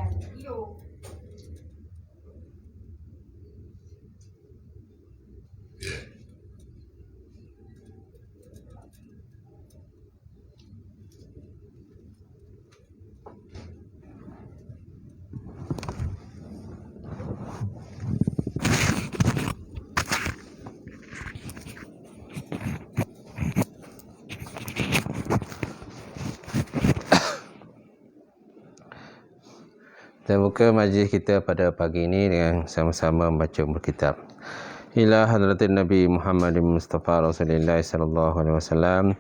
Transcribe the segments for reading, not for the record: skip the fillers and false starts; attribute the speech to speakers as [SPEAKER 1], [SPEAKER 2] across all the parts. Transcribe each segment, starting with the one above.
[SPEAKER 1] dan video.
[SPEAKER 2] Kita buka majlis kita pada pagi ini dengan sama-sama membaca Alkitab. Ila hadratin Nabi Muhammad Mustafa Rasulullah sallallahu alaihi wasallam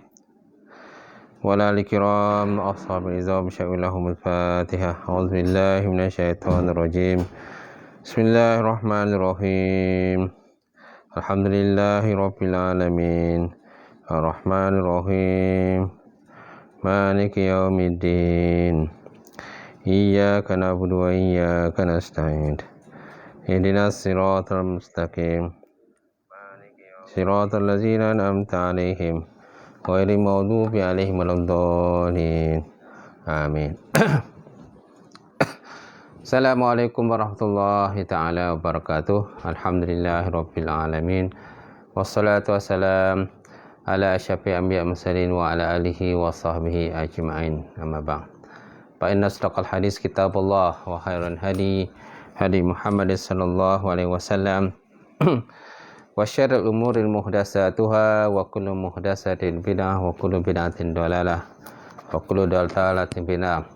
[SPEAKER 2] wa ala al-kiram ashabil izam sya'ilahum al-Fatihah. A'udzubillahi minasyaitonir rajim. Bismillahirrahmanirrahim. Alhamdulillahi rabbil alamin. Ar-Rahmanir Rahim. Maliki yaumiddin. Iyyaka na'budu wa iyyaka nasta'in. Ihdinas siratal mustaqim. Siratal ladzina an'amta 'alaihim ghairil maghdubi 'alaihim waladdallin. Amin. Assalamualaikum warahmatullahi taala wabarakatuh. Alhamdulillahirabbil alamin. Wassalatu wassalam ala asyrafil anbiya'i wal mursalin wa ala alihi wa sahbihi ajma'in. Amma ba'd. Fa inna asdaqal hadis kitabullah wa khairal hadi Muhammad sallallahu alaihi wasallam wa syarrul umuri muhdatsatuha wa kullu muhdatsatin bid'ah wa kullu bid'atin dhalalah wa kullu dhalalatin finnar.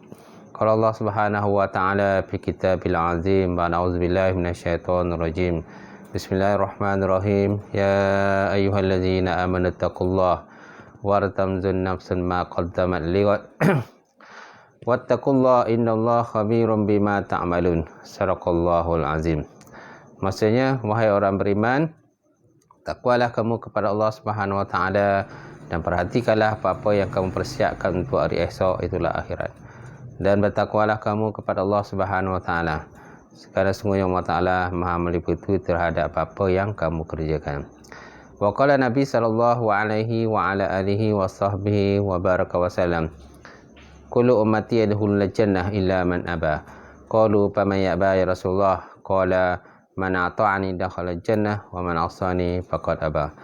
[SPEAKER 2] Qala Allah Subhanahu wa ta'ala fi kitabil azim wa a'udzubillahi minasyaitonir rajim. Bismillahirrahmanirrahim. Ya ayyuhalladzina amanu taqullaha wartamzun nafsun ma qaddamat liwat wattaqullaha innallaha khabirum bima ta'malun. Sadaqallahul azim. Maksudnya, wahai orang beriman, takwalah kamu kepada Allah Subhanahu wa taala dan perhatikanlah apa-apa yang kamu persiapkan untuk hari esok, itulah akhirat. Dan bertakwalah kamu kepada Allah Subhanahu wa taala. Sekadar sungguhnya Allah taala Maha meliputi terhadap apa yang kamu kerjakan. Wa qala Nabi sallallahu alaihi wa ala alihi wa sahbihi wa baraka wa sallam. Kullu ummati yadkhulul jannah illa man aba. Qalu faman ya'ba ya Rasulullah? Qala man ata'ani dakhala jannah wa man 'asani faqad aba.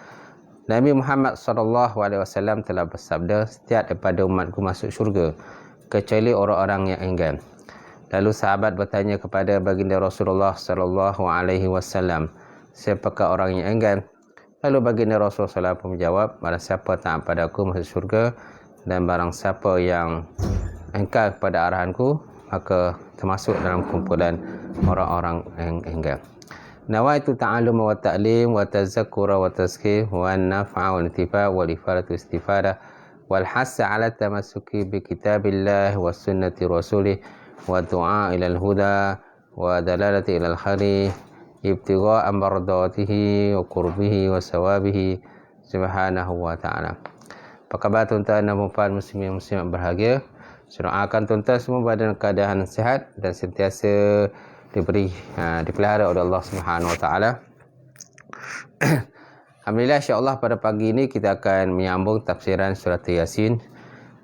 [SPEAKER 2] Nabi Muhammad sallallahu alaihi wasallam telah bersabda, setiap daripada umatku masuk syurga kecuali orang-orang yang enggan. Lalu sahabat bertanya kepada baginda Rasulullah sallallahu alaihi wasallam, siapakah orang yang enggan? Lalu baginda Rasulullah SAW pun menjawab, barang siapa taat padaku masuk syurga, dan barang siapa yang engkar kepada arahanku maka termasuk dalam kumpulan orang-orang yang enggan. Nawaitu ta'allum wa ta'lim wa tazakkura wa tazkir wa an-naf'a wa intifa' wa ifadatu istifadah wal hassa 'ala tamassuki bi kitabillah wa sunnati rasulih wa du'a ila al-huda wa dalalati ila al-khair ibtigha'a mardatihi wa qurbihi wa sawabihi subhanahu wa ta'ala. Apa khabar tuan-tuan dan puan muslimin muslimat berbahagia? Saya doakan tuan-tuan semua berada dalam keadaan sihat dan sentiasa dipelihara oleh Allah Subhanahu wa taala. Alhamdulillah, insya-Allah pada pagi ini kita akan menyambung tafsiran surah Yasin.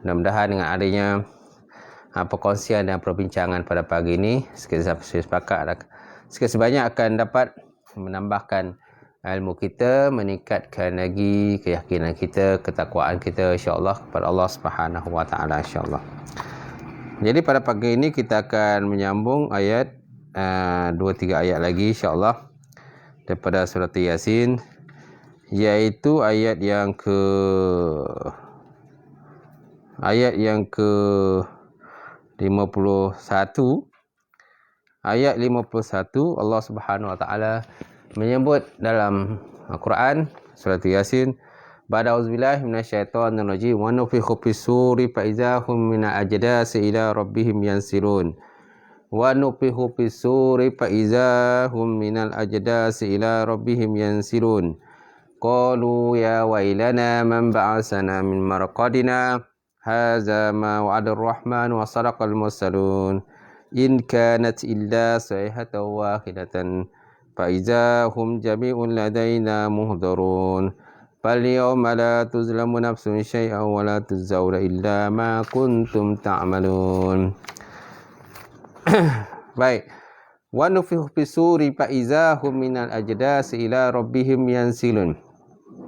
[SPEAKER 2] Mudah-mudahan dengan adanya perkongsian dan perbincangan pada pagi ini, sekiranya sepakat sikit sebanyak akan dapat menambahkan ilmu kita, meningkatkan lagi keyakinan kita, ketakwaan kita insya-Allah kepada Allah Subhanahu wa taala insya-Allah. Jadi pada pagi ini kita akan menyambung ayat 2-3 ayat lagi insya-Allah daripada surah Yasin, iaitu ayat yang ke 51. Ayat 51 Allah Subhanahu wa taala menyebut dalam Al-Quran surah Yasin, ba'da auzubillahi minasyaitonir rajim wa nufikhu fis-suri fa idzahum minal ajdasi ila rabbihim yansilun wa nufikhu fis-suri fa idzahum minal ajdasi ila rabbihim yansilun qalu ya wailana man ba'asana min marqadina hadza ma wa'ada ar-rahman wa sadaqal mursalun in kanat illa sayhatan wahidatan فإذا هم جميع لدينا مهضرون فاليوم لا تظلم نفس شيئا ولا تجزون إلا ما كنتم تعملون. Baik. Wa nufikhu fisuri fa iza hum minal ajdasi ila rabbihim yansilun.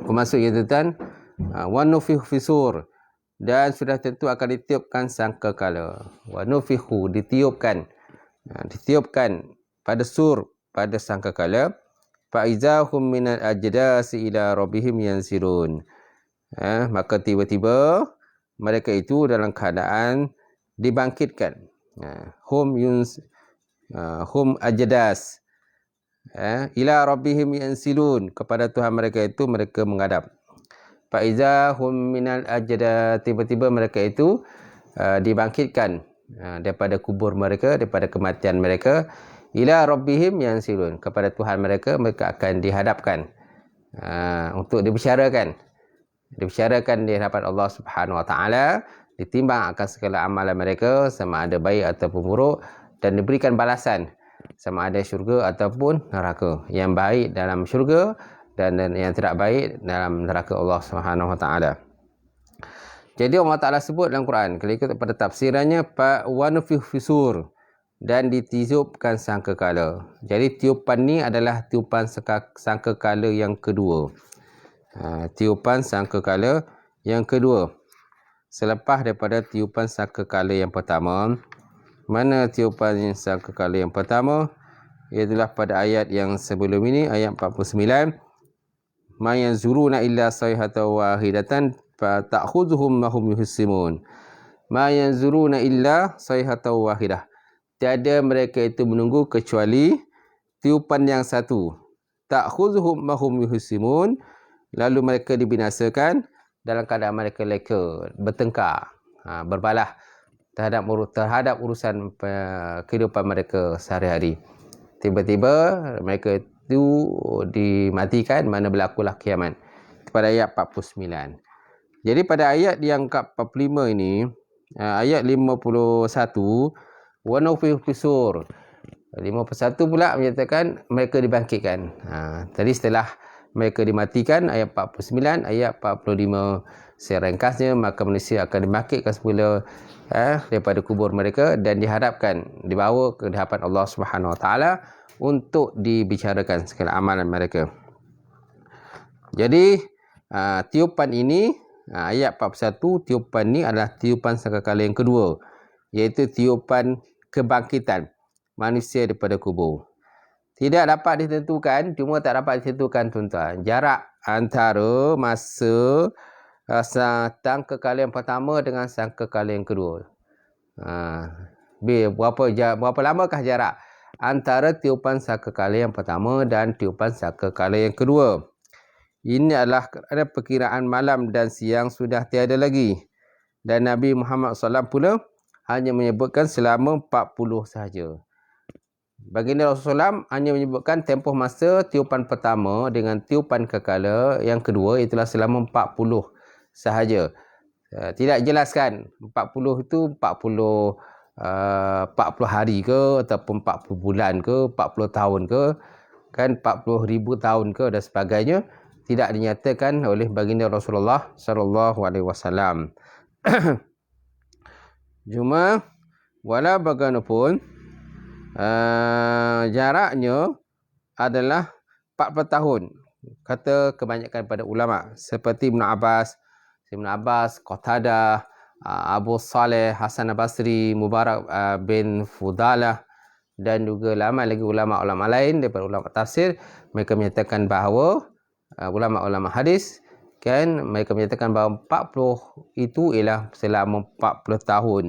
[SPEAKER 2] Maksud itu tuan, wa nufikhu fisur, dan sudah tentu akan ditiupkan sangkakala. Wa nufikhu, ditiupkan. Ditiupkan pada sur, pada sangkakala. Fa iza hum minal ajdasi ila rabbihim yansilun. Maka tiba-tiba mereka itu dalam keadaan dibangkitkan. Hum ajdas, ila rabbihim yansilun, kepada Tuhan mereka itu mereka menghadap. Fa iza hum minal ajdas, tiba-tiba mereka itu dibangkitkan daripada kubur mereka, daripada kematian mereka. Ila rabbihim yansilun, kepada Tuhan mereka akan dihadapkan untuk dibicarakan di hadapan Allah Subhanahu Wa Taala, ditimbang akan segala amalan mereka sama ada baik ataupun buruk, dan diberikan balasan sama ada syurga ataupun neraka. Yang baik dalam syurga dan yang tidak baik dalam neraka Allah Subhanahu Wa Taala. Jadi Allah Taala sebut dalam Quran, kalau ikut pada tafsirannya, wa nufikhu fisur, dan ditiupkan sangkakala. Jadi tiupan ni adalah tiupan sangkakala yang kedua. Tiupan sangkakala yang kedua, selepas daripada tiupan sangkakala yang pertama. Mana tiupan sangkakala yang pertama? Ialah pada ayat yang sebelum ini, ayat 49. Ma yanzuruna illa sayhatan wahidatan fa ta'khudhuhum ma hum yuhsimun. Ma yanzuruna illa sayhatan wahidah. Tiada mereka itu menunggu kecuali tiupan yang satu. Ta'khudhuhum ma hum yuhsimun. Lalu mereka dibinasakan dalam keadaan mereka leka, bertengkar, berbalah terhadap urusan kehidupan mereka sehari-hari. Tiba-tiba mereka itu dimatikan, mana berlakulah kiamat. Pada ayat 49. Jadi pada ayat yang ke-45 ini, ayat 51, wa nufikhu fisur. 51 pula menyatakan mereka dibangkitkan. Tadi setelah mereka dimatikan, ayat 49, ayat 45. Secara ringkasnya, maka manusia akan dibangkitkan semula daripada kubur mereka dan dihadapkan, dibawa ke hadapan Allah Subhanahu Wa Taala untuk dibicarakan segala amalan mereka. Jadi tiupan ini, ayat 41, tiupan ini adalah tiupan sangkakala yang kedua, iaitu tiupan kebangkitan manusia daripada kubur. Tidak dapat ditentukan, cuma tak dapat ditentukan tuan-tuan, jarak antara masa sangkakala yang pertama dengan sangkakala yang kedua. Berapa lamakah jarak antara tiupan sangkakala yang pertama dan tiupan sangkakala yang kedua? Ini adalah kerana perkiraan malam dan siang sudah tiada lagi. Dan Nabi Muhammad SAW pula hanya menyebutkan selama 40 sahaja. Baginda Rasulullah hanya menyebutkan tempoh masa tiupan pertama dengan tiupan kekala yang kedua, itulah selama 40 sahaja. Tidak jelaskan 40 itu 40 hari ke, ataupun 40 bulan ke, 40 tahun ke, kan 40,000 tahun ke dan sebagainya. Tidak dinyatakan oleh baginda Rasulullah sallallahu alaihi wasallam. Cuma wala bagaimanapun jaraknya adalah 40 tahun, kata kebanyakan pada ulama, seperti Ibn Abbas, Qatadah, Abu Saleh, Hasan al-Basri, Mubarak bin Fudalah, dan juga lama lagi ulama-ulama lain daripada ulama tafsir. Mereka menyatakan bahawa ulama-ulama hadis, kan, mereka menyatakan bahawa 40 itu ialah selama 40 tahun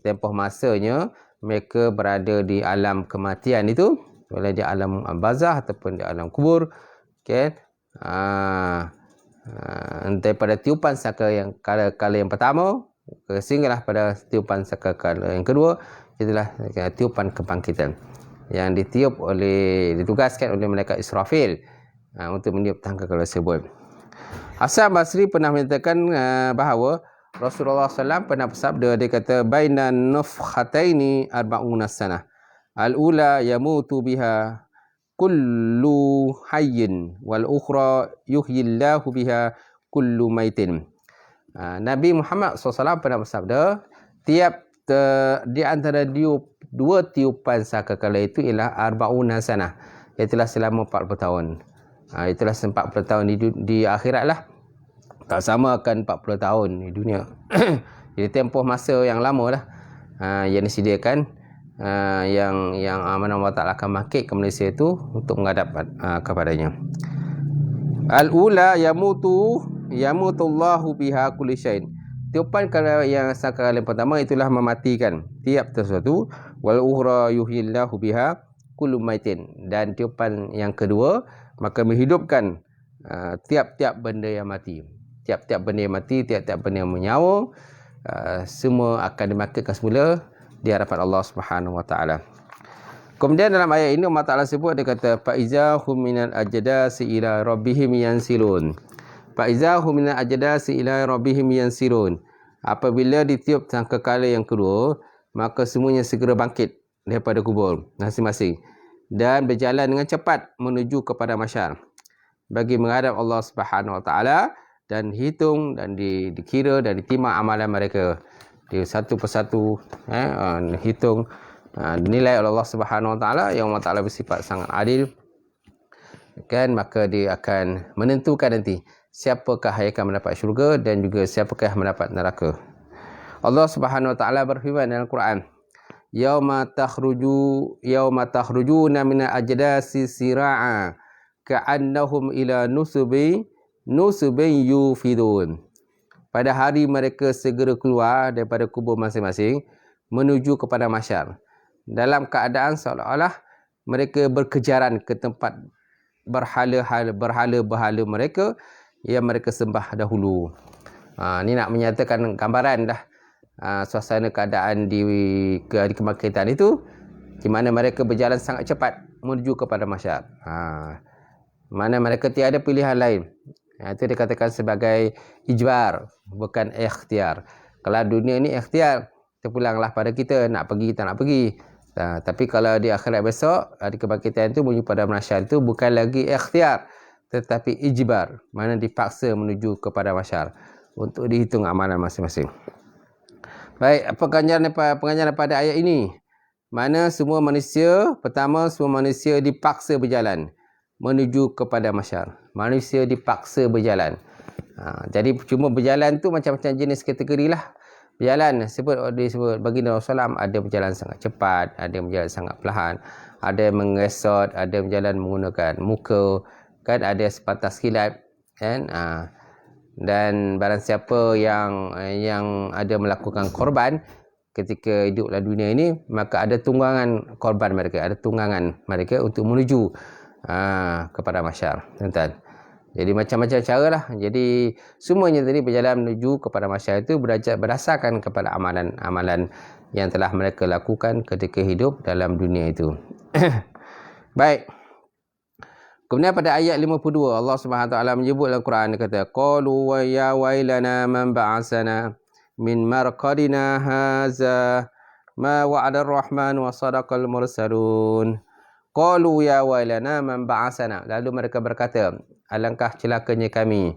[SPEAKER 2] tempoh masanya mereka berada di alam kematian itu, boleh di alam barzah ataupun di alam kubur, kan. Daripada tiupan sangkakala yang pertama sehinggalah pada tiupan sangkakala yang kedua, itulah tiupan kebangkitan yang ditugaskan oleh malaikat Israfil untuk meniup sangkakala tersebut. Hasan Basri pernah menyatakan bahawa Rasulullah SAW pernah bersabda, dia kata, bainan nufkhataini arba'una sanah. Al-ula yamutu biha kullu hayyin wal ukhra yuhyillahu biha kullu maitin. Nabi Muhammad SAW pernah bersabda, tiap di antara dua tiupan sangkakala itu ialah arba'una sanah, iaitulah selama 40 tahun. Itulah 40 tahun di akhirat lah. Tak sama akan 40 tahun di dunia. Jadi tempoh masa yang lama lah yang disediakan, yang mana Allah Ta'ala akan bangkitkan manusia itu untuk menghadap kepadanya. Al-ula yamutullahu biha kulli syai'in. Tiupan kalau yang sangkakala yang pertama itulah mematikan tiap sesuatu. Wal ukhra yuhyillahu biha kullu maitin. Dan tiupan yang kedua maka menghidupkan tiap-tiap benda yang mati. Tiap-tiap benda yang mati, tiap-tiap benda yang menyawa, semua akan dimakankan semula di hadapan Allah Subhanahu Wa Taala. Kemudian dalam ayat ini Allah Taala sebut, dia kata fa hum minal ajdasi ila rabbihim yansilun. Fa hum minal ajdasi ila rabbihim yansilun. Apabila ditiup sangkakala yang kedua, maka semuanya segera bangkit daripada kubur masing-masing dan berjalan dengan cepat menuju kepada mahsyar bagi menghadap Allah Subhanahu Wa Taala dan hitung dan dikira dan ditimak amalan mereka di satu persatu, hitung, dinilai oleh Allah Subhanahu Wa Taala, yang Allah Taala bersifat sangat adil, kan, maka dia akan menentukan nanti siapakah yang akan mendapat syurga dan juga siapakah yang mendapat neraka. Allah Subhanahu Wa Taala berfirman dalam Quran, yauma takhrujuna minal ajdasi sira'a ka'annahum ila nusubin yufidun. Pada hari mereka segera keluar daripada kubur masing-masing menuju kepada mahsyar, dalam keadaan seolah-olah mereka berkejaran ke tempat berhala-berhala mereka yang mereka sembah dahulu. Ini nak menyatakan gambaran dah suasana keadaan di kebangkitan itu, di mana mereka berjalan sangat cepat menuju kepada mahsyar. Mana mereka tiada pilihan lain. Itu dikatakan sebagai ijbar, bukan ikhtiar. Kalau dunia ni ikhtiar, terpulanglah pada kita nak pergi tak nak pergi. Tapi kalau di akhirat besok, di kebangkitan itu menuju pada mahsyar itu bukan lagi ikhtiar, tetapi ijbar, mana dipaksa menuju kepada mahsyar untuk dihitung amalan masing-masing. Baik, apa pengajaran pada ayat ini? Mana semua manusia, pertama semua manusia dipaksa berjalan menuju kepada mahsyar. Manusia dipaksa berjalan. Jadi cuma berjalan tu macam-macam jenis kategori lah. Berjalan disebut baginda Rasulullah, ada berjalan sangat cepat, ada yang berjalan sangat perlahan, ada yang mengesot, ada yang berjalan menggunakan muka, kan, ada sepatas kilat, kan. Dan barang siapa yang ada melakukan korban ketika hidup dalam dunia ini, maka ada tunggangan korban mereka, ada tunggangan mereka untuk menuju kepada mahsyar, tuan-tuan. Jadi macam-macam cara lah. Jadi semuanya tadi berjalan menuju kepada mahsyar itu berdasarkan kepada amalan-amalan yang telah mereka lakukan ketika hidup dalam dunia itu. Baik. Kemudian pada ayat 52 Allah Subhanahu Wa Taala menyebut dalam Quran, dia kata qalu wa ya wailana man ba'asana min marqadina haza ma wa'ada ar-rahman wa sadaqal mursalun. Qalu ya wailana man ba'asana. Lalu mereka berkata, alangkah celakanya kami.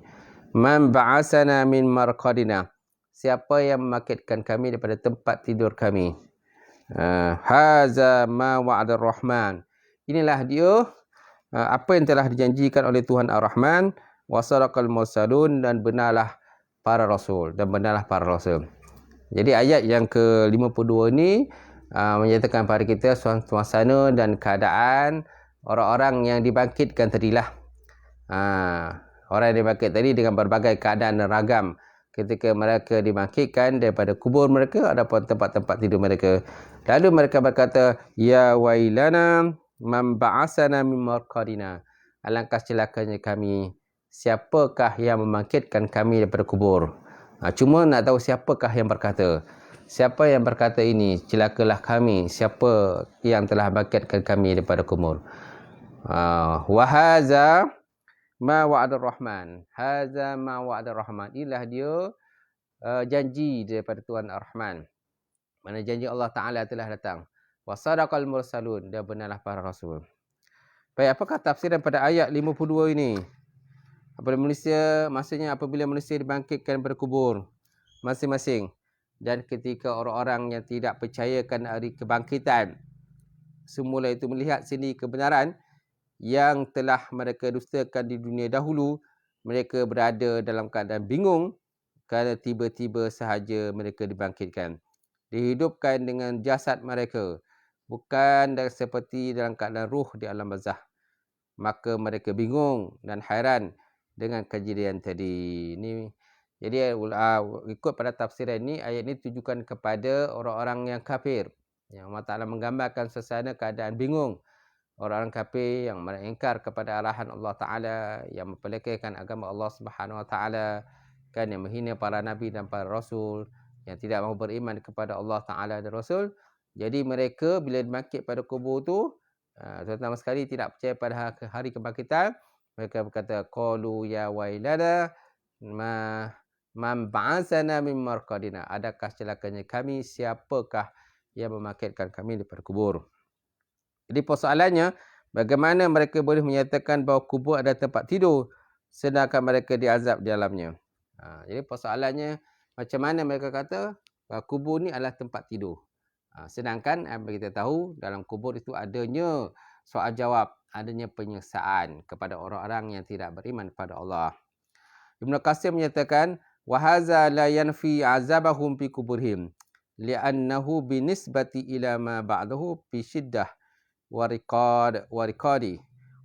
[SPEAKER 2] Man ba'asana min marqadina. Siapa yang membangkitkan kami daripada tempat tidur kami. Haza ma wa'ada ar-rahman. Inilah dia apa yang telah dijanjikan oleh Tuhan Ar-Rahman, wa sadaqal mursalun, dan benarlah para rasul, Jadi ayat yang ke-52 ni menyatakan pada kita suasana dan keadaan orang-orang yang dibangkitkan tadilah. Orang yang dibangkit tadi dengan berbagai keadaan dan ragam ketika mereka dibangkitkan daripada kubur mereka ataupun tempat-tempat tidur mereka. Lalu mereka berkata, ya wailana man ba'asana min marqadina. Alangkah celakanya kami, siapakah yang membangkitkan kami daripada kubur. Cuma nak tahu siapakah yang berkata. Siapa yang berkata ini, celakalah kami, siapa yang telah bangkitkan kami daripada kubur. Wa haza ma wa'ada ar-rahman. Haza ma wa'ada ar-rahman. Inilah dia janji daripada Tuhan Ar-Rahman. Mana janji Allah Ta'ala telah datang. Wa sadaqal mursalun, dan benarlah para rasul. Baik, apakah tafsiran pada ayat 52 ini? Maksudnya apabila manusia dibangkitkan daripada kubur masing-masing, Dan ketika orang-orang yang tidak percayakan hari kebangkitan semula itu melihat sini kebenaran yang telah mereka dustakan di dunia dahulu, mereka berada dalam keadaan bingung kerana tiba-tiba sahaja mereka dibangkitkan, dihidupkan dengan jasad mereka, bukan seperti dalam keadaan ruh di alam barzah. Maka mereka bingung dan hairan dengan kejadian tadi. Ini jadi ikut pada tafsiran ini, ayat ini tujukan kepada orang-orang yang kafir. Yang Allah Ta'ala menggambarkan suasana keadaan bingung orang-orang kafir yang mengingkar kepada arahan Allah Ta'ala, yang mempelekehkan agama Allah Subhanahu Wa Ta'ala, kan, yang menghina para nabi dan para rasul, yang tidak mahu beriman kepada Allah Ta'ala dan Rasul. Jadi mereka bila bangkit pada kubur tu, terutama sekali tidak percaya pada hari kebangkitan, mereka berkata, qalu ya wailana man ba'atsana min marqadina, adakah celakanya kami, siapakah yang membangkitkan kami daripada kubur. Jadi persoalannya, bagaimana mereka boleh menyatakan bahawa kubur adalah tempat tidur sedangkan mereka diazab di dalamnya. Jadi persoalannya, macam mana mereka kata kubur ni adalah tempat tidur. Sedangkan kita tahu dalam kubur itu adanya soal jawab, adanya penyiksaan kepada orang-orang yang tidak beriman kepada Allah. Ibn Qasir menyatakan, وَهَذَا لَا يَنْفِي عَذَابَهُمْ فِي كُبُرِهِمْ لِأَنَّهُ بِنِسْبَةِ إِلَى مَا بَعْدَهُ بِشِدَّةٍ وَرِقَادِ.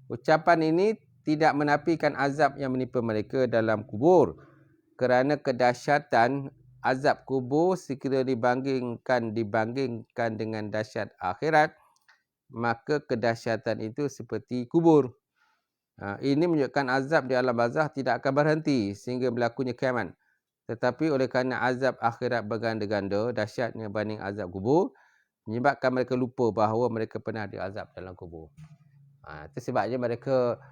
[SPEAKER 2] Ucapan ini tidak menafikan azab yang menimpa mereka dalam kubur, kerana kedahsyatan azab kubur sekiranya dibandingkan dengan dahsyat akhirat, maka kedahsyatan itu seperti kubur. Ini menunjukkan azab di alam barzah tidak akan berhenti sehingga berlakunya kiamat. Tetapi oleh kerana azab akhirat berganda-ganda dahsyatnya banding azab kubur, menyebabkan mereka lupa bahawa mereka pernah diazab dalam kubur. Itu sebabnya mereka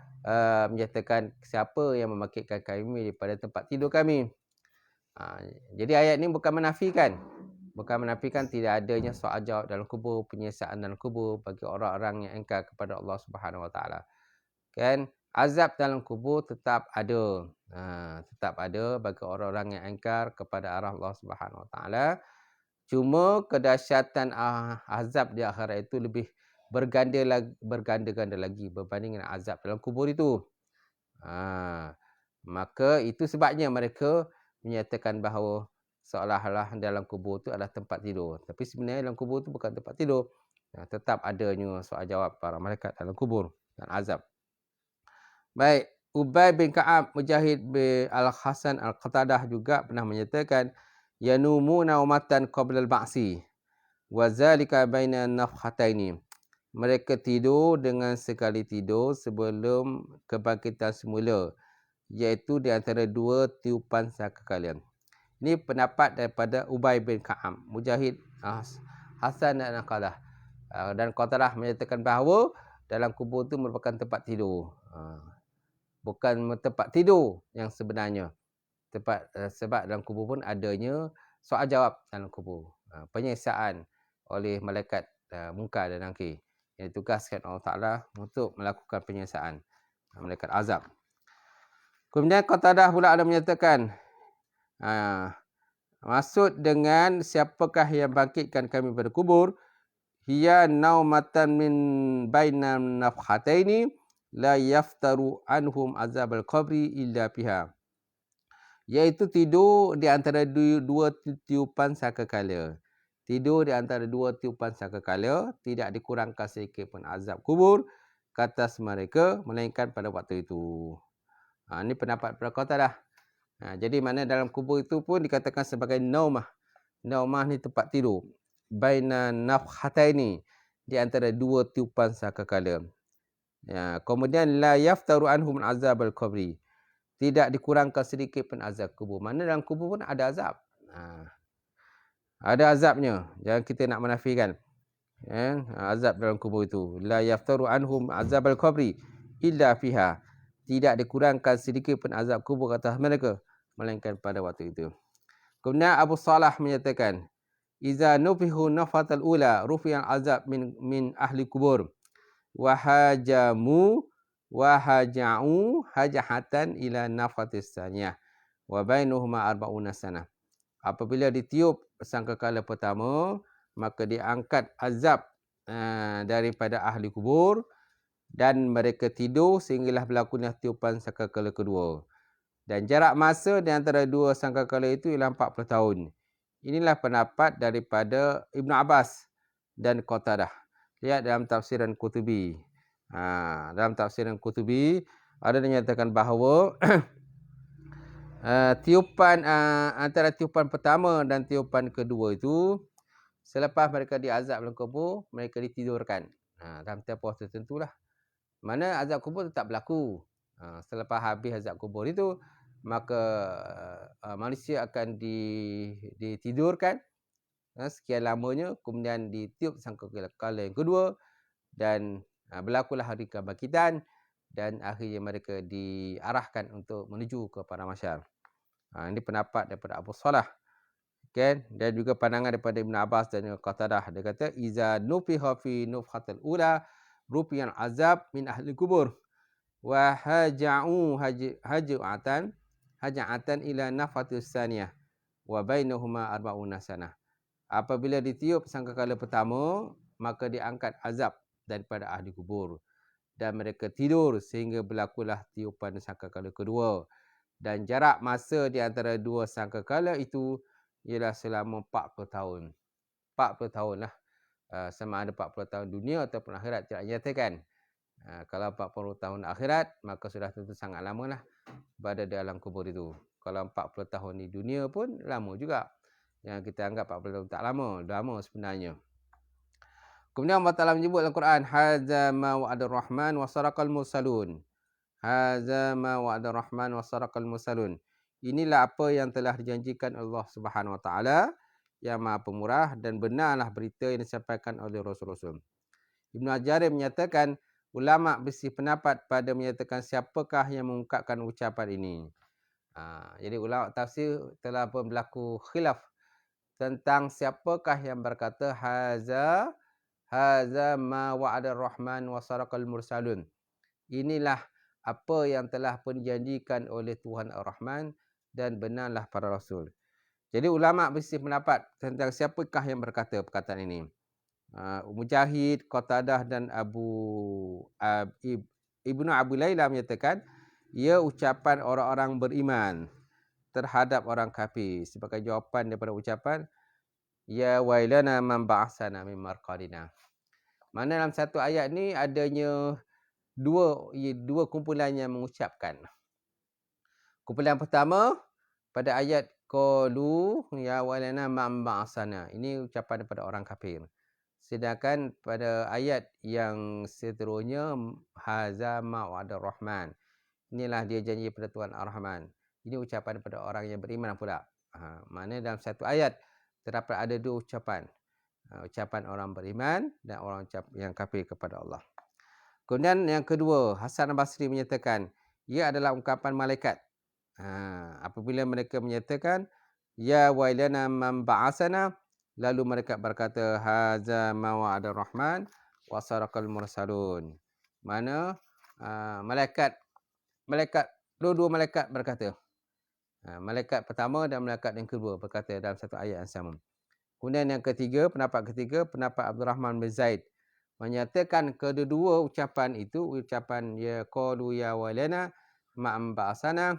[SPEAKER 2] menyatakan, siapa yang membangkitkan kami daripada tempat tidur kami. Jadi ayat ini bukan menafikan tidak adanya soal jawab dalam kubur, penyiksaan dalam kubur bagi orang-orang yang ingkar kepada Allah Subhanahu Wa Taala. Kan, azab dalam kubur tetap ada. Tetap ada bagi orang-orang yang ingkar kepada arah Allah Subhanahu Wa Taala. Cuma kedahsyatan azab di akhirat itu lebih berganda-ganda lagi berbanding dengan azab dalam kubur itu. Maka itu sebabnya mereka menyatakan bahawa seolah-olah dalam kubur itu adalah tempat tidur. Tapi sebenarnya dalam kubur itu bukan tempat tidur. Tetap adanya soal jawab para malaikat dalam kubur dan azab. Baik, Ubay bin Ka'ab, Mujahid bin Al-Hasan Al-Qatadah juga pernah menyatakan, yanumuna umatan qabla al-ba'si wa zalika baina nafkhataini. Mereka tidur dengan sekali tidur sebelum kebangkitan semula, iaitu di antara dua tiupan sangkakala. Ini pendapat daripada Ubay bin Ka'ab, Mujahid, Hasan dan Al-Qatadah. Dan Qatadah menyatakan bahawa dalam kubur itu merupakan tempat tidur. Bukan tempat tidur yang sebenarnya. Sebab dalam kubur pun adanya soal jawab dalam kubur. Penyiksaan oleh malaikat Munkar dan Nakir yang ditugaskan Allah Ta'ala untuk melakukan penyiksaan, malaikat azab. Kemudian Qatadah pula ada menyatakan, maksud dengan siapakah yang bangkitkan kami pada kubur, hiya naumatan min bainam nafkhataini la yaftaru anhum azabal qabri illa biha. Iaitu tidur di antara dua tiupan sangkakala. Tidur di antara dua tiupan sangkakala, tidak dikurangkan sedikit pun azab kubur ke atas mereka, melainkan pada waktu itu. Ini pendapat para Qatadah. Jadi mana dalam kubur itu pun dikatakan sebagai naumah. Naumah ni tempat tidur. Baina nafkhataini, di antara dua tiupan sangkakala. Kemudian la yaftaru anhum azabal qabri, tidak dikurangkan sedikit pun azab kubur. Mana dalam kubur pun ada azab. Ada azabnya. Jangan kita nak menafikan. Azab dalam kubur itu. La yaftaru anhum azabal qabri illa fiha. Tidak dikurangkan sedikit pun azab kubur atas mereka, melainkan pada waktu itu. Kemudian Abu Salah menyatakan, iza nufihu nafatal ula rufi'al azab min ahli kubur. Wahajamu wahaja'u hajahatan ila nafatis saniyah wa bainuhuma arba'una sanah. Apabila ditiup sangkakala pertama, maka diangkat azab daripada ahli kubur dan mereka tidur sehinggalah berlakunya tiupan sangkakala kedua. Dan jarak masa di antara dua sangkakala itu ialah 40 tahun. Inilah pendapat daripada Ibn Abbas dan Qatadah. Lihat dalam tafsiran Qutubi. Dalam tafsiran Qutubi ada dinyatakan bahawa tiupan antara tiupan pertama dan tiupan kedua itu, selepas mereka diazab dalam kubur, mereka ditidurkan. Dalam tempoh tertentulah. Mana azab kubur tetap berlaku. Selepas habis azab kubur itu, maka manusia akan ditidurkan sekian lamanya, kemudian ditiup sangkakala yang kedua dan berlakulah hari kebangkitan dan akhirnya mereka diarahkan untuk menuju ke padang mahsyar. Ini pendapat daripada Abu Salah. Okay? Dan juga pandangan daripada Ibn Abbas dan Qatadah. Dia kata iza nufiha fi nufhatil ula rufi'al azab min ahli kubur wa haja'atan ila nafatus saniyah wa bainahuma arba'una sanah. Apabila ditiup sangkakala pertama, maka diangkat azab daripada ahli kubur dan mereka tidur sehingga berlakulah tiupan sangkakala kedua. Dan jarak masa di antara dua sangkakala itu ialah selama 40 tahun. 40 tahun lah. Sama ada 40 tahun dunia ataupun akhirat tidak nyatakan. Kalau 40 tahun akhirat, maka sudah tentu sangat lama lah berada dalam kubur itu. Kalau 40 tahun di dunia pun lama juga. Yang kita anggap 40 tahun tak lama. Lama sebenarnya. Kemudian Allah Ta'ala menyebut dalam Quran, Hadza ma wa'adur rahman wa sarakal mursalun. Hadza ma wa'adur rahman wa sarakal mursalun. Inilah apa yang telah dijanjikan Allah Subhanahu Wa Ta'ala yang Maha Pemurah dan benarlah berita yang disampaikan oleh Rasul-Rasul. Ibn Ajarim menyatakan, ulama bersih pendapat pada menyatakan siapakah yang mengungkapkan ucapan ini. Jadi ulama tafsir telah pun berlaku khilaf tentang siapakah yang berkata haza ma wa'ada rahman wa sarakal mursalun. Inilah apa yang telah pun dijanjikan oleh Tuhan Ar-Rahman dan benarlah para rasul. Jadi ulama bersih pendapat tentang siapakah yang berkata perkataan ini. Mujahid, Qatadah dan Ibnu Abu Layla menyatakan ia ucapan orang-orang beriman terhadap orang kafir sebagai jawapan daripada ucapan ya wailana man ba'atsana min marqadina. Mana dalam satu ayat ni adanya dua kumpulan yang mengucapkan. Kumpulan pertama pada ayat qalu ya wailana man ba'atsana. Ini ucapan daripada orang kafir. Sedangkan pada ayat yang seterusnya haza ma wa'ada rahman. Inilah dia janji pada Tuhan Ar-Rahman. Ini ucapan daripada orang yang beriman pula. Mana dalam satu ayat terdapat ada dua ucapan. Ucapan orang beriman dan orang yang kafir kepada Allah. Kemudian yang kedua, Hasan Basri menyatakan ia adalah ungkapan malaikat. Apabila mereka menyatakan ya wailana man ba'asana, lalu mereka berkata haza ma wa'ada rahman wa sarakal mursalun. Mana dua malaikat berkata. Malaikat pertama dan malaikat yang kedua berkata dalam satu ayat yang sama. Kemudian yang ketiga, pendapat Abdul Rahman bin Zaid menyatakan kedua ucapan itu, ucapan ya qalu ya walana ma'am ba'asana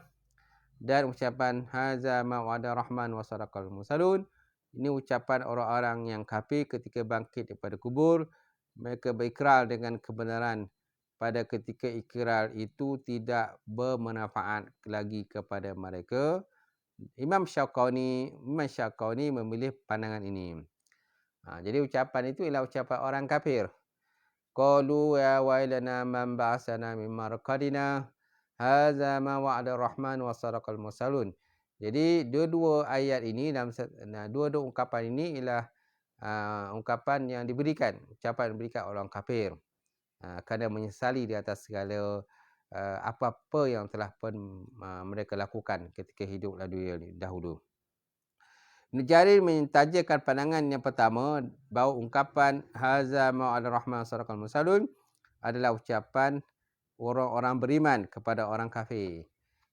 [SPEAKER 2] dan ucapan haza ma wa'ada rahman wa sarakal mursalun. Ini ucapan orang-orang yang kafir ketika bangkit daripada kubur. Mereka berikrar dengan kebenaran pada ketika ikrar itu tidak bermanfaat lagi kepada mereka. Imam Syaqani memilih pandangan ini. Jadi ucapan itu ialah ucapan orang kafir. Qalu ya wailana man ba'asana min marqadina hadza ma wa'ada rahman wa sarakal mursalun. Jadi dua-dua ayat ini dalam dua-dua ungkapan ini ialah ungkapan yang diberikan, ucapan yang diberikan orang kafir. Kerana menyesali di atas segala apa-apa yang telah pun mereka lakukan ketika hidup dahulu. Ibn Jarir mentajakan pandangan yang pertama bahawa ungkapan haza ma'al rahman sarakal mursalun adalah ucapan orang-orang beriman kepada orang kafir.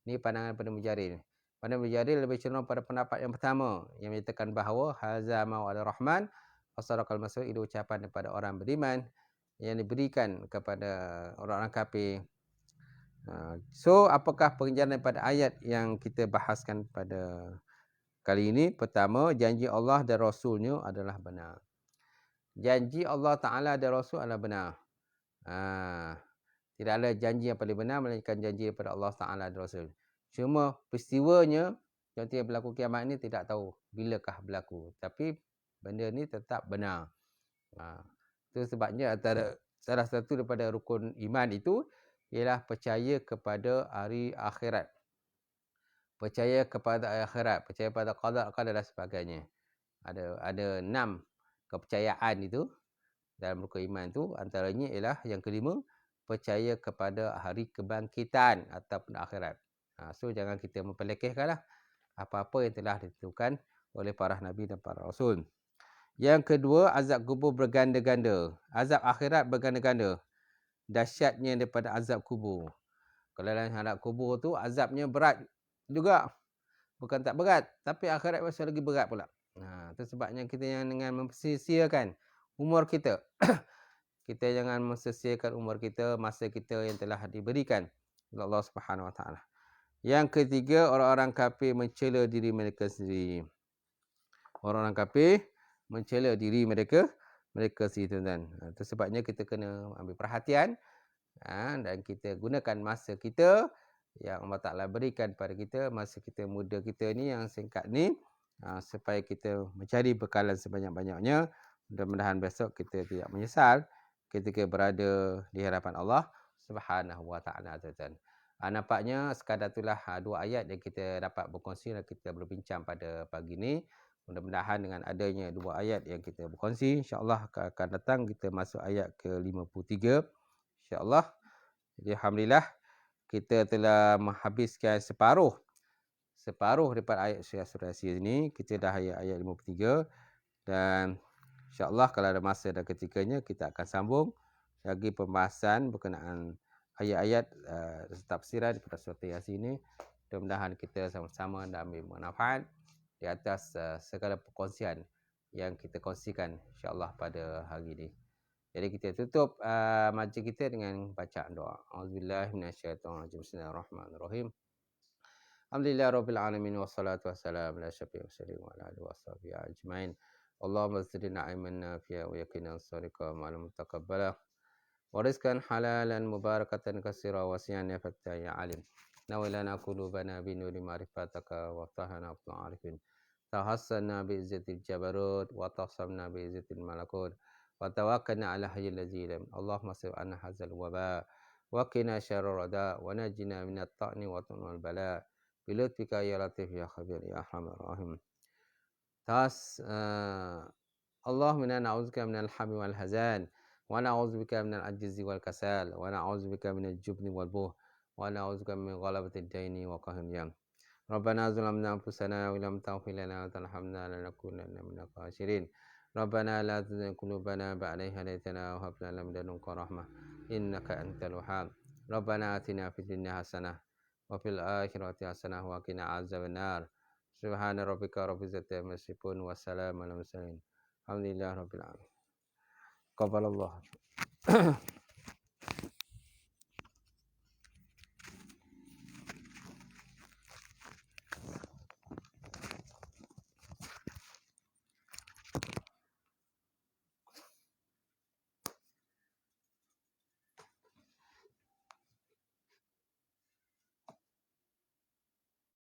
[SPEAKER 2] Ini pandangan daripada Ibn Jarir. Pada Mujadil lebih cenderung pada pendapat yang pertama yang menyatakan bahawa haza ma'ala rahman wasaraqal mas'ud, itu ucapan daripada orang beriman yang diberikan kepada orang-orang kafir. So apakah pengajaran daripada ayat yang kita bahaskan pada kali ini? Pertama, janji Allah dan Rasulnya adalah benar. Janji Allah Ta'ala dan Rasul adalah benar. Tidak ada janji yang paling benar melainkan janji daripada Allah Ta'ala dan Rasul. Cuma peristiwanya, contohnya berlaku kiamat ini tidak tahu bilakah berlaku. Tapi benda ni tetap benar. Itu sebabnya antara salah satu daripada rukun iman itu ialah percaya kepada hari akhirat. Percaya kepada hari akhirat, percaya pada qada, qadar dan sebagainya. Ada 6 kepercayaan itu dalam rukun iman itu. Antaranya ialah yang kelima, percaya kepada hari kebangkitan ataupun akhirat. So jangan kita mempelekehkanlah apa-apa yang telah ditentukan oleh para nabi dan para rasul. Yang kedua, azab kubur berganda-ganda. Azab akhirat berganda-ganda. Dahsyatnya daripada azab kubur. Kalau dalam hadap kubur tu azabnya berat juga. Bukan tak berat, tapi akhirat masih lagi berat pula. Itu sebabnya kita jangan mempersia-siakan umur kita. Kita jangan mempersia-siakan umur kita, masa kita yang telah diberikan oleh Allah Subhanahu Wa Taala. Yang ketiga, orang-orang kafir mencela diri mereka sendiri. Orang-orang kafir mencela diri mereka sendiri, tuan-tuan. Itu sebabnya kita kena ambil perhatian dan kita gunakan masa kita yang Allah Ta'ala berikan pada kita, masa kita muda kita ni yang singkat ni, supaya kita mencari bekalan sebanyak-banyaknya. Mudah-mudahan besok kita tidak menyesal ketika berada di hadapan Allah Subhanahu Wa Ta'ala, tuan-tuan. Nampaknya sekadar itulah 2 ayat yang kita dapat berkongsi dan kita berbincang pada pagi ni. Mudah-mudahan dengan adanya 2 ayat yang kita berkongsi, insya-Allah akan datang kita masuk ayat ke-53, insya-Allah. Jadi alhamdulillah kita telah menghabiskan separuh daripada ayat surah Yasin ini. Kita dah ayat 53 dan insya-Allah kalau ada masa dan ketikanya kita akan sambung lagi pembahasan berkenaan ayat-ayat tafsiran daripada surah Yasin ini. Mudah-mudahan kita sama-sama dan ambil manfaat di atas segala perkongsian yang kita kongsikan insya-Allah pada hari ini. Jadi kita tutup majlis kita dengan bacaan doa. Auzubillahi minasyaitonirrajim. Bismillahirrahmanirrahim. Alhamdulillahirabbil alamin wassalatu wassalamu ala asyrafil mursalin wa ala alihi washabihi ajmain. Allahumma zidna ilman nafi'a wa yaqinan sadiqa wa ma'luman mutaqabbala wa rizqan halalan mubarakatan katsira wa wasi'an ya fattah ya alim. Nawilana qulubana bi nuri ma'rifataka wa ftahna bil arifin. Tahassanna bi izzatil jabarut wa tahsamna bi izzatil malakut. Wa tawakkalna ala hayyil ladzi lam. Allahumma sib anna hadzal waba wa qina syarra rada wa najina minat ta'ni wa tunul bala bi lutfika ya latif ya khabir ya arhamar rahim. Allahumma inna na'udzubika minal hammi wal hazan wa na'udzubika minal ajzi wal kasal wa na'udzubika minal jubni wal buh wa na'udzubika min ghalabatid daini wa qahril yam. Rabbana zalamna anfusana wa lam taghfir lana wa tarhamna lanakunanna minal khasirin. Rabbana la tuzigh qulubana ba'da idh hadaytana wa hab lana min ladunka rahmah innaka antal wahhab. Rabbana atina fid dunya hasanah wa fil akhirati hasanah wa qina azabannar. Subhana rabbika rabbil izzati amma yasifun wa salamun alal mursalin. Alhamdulillah rabbil alamin. Qabalallahu.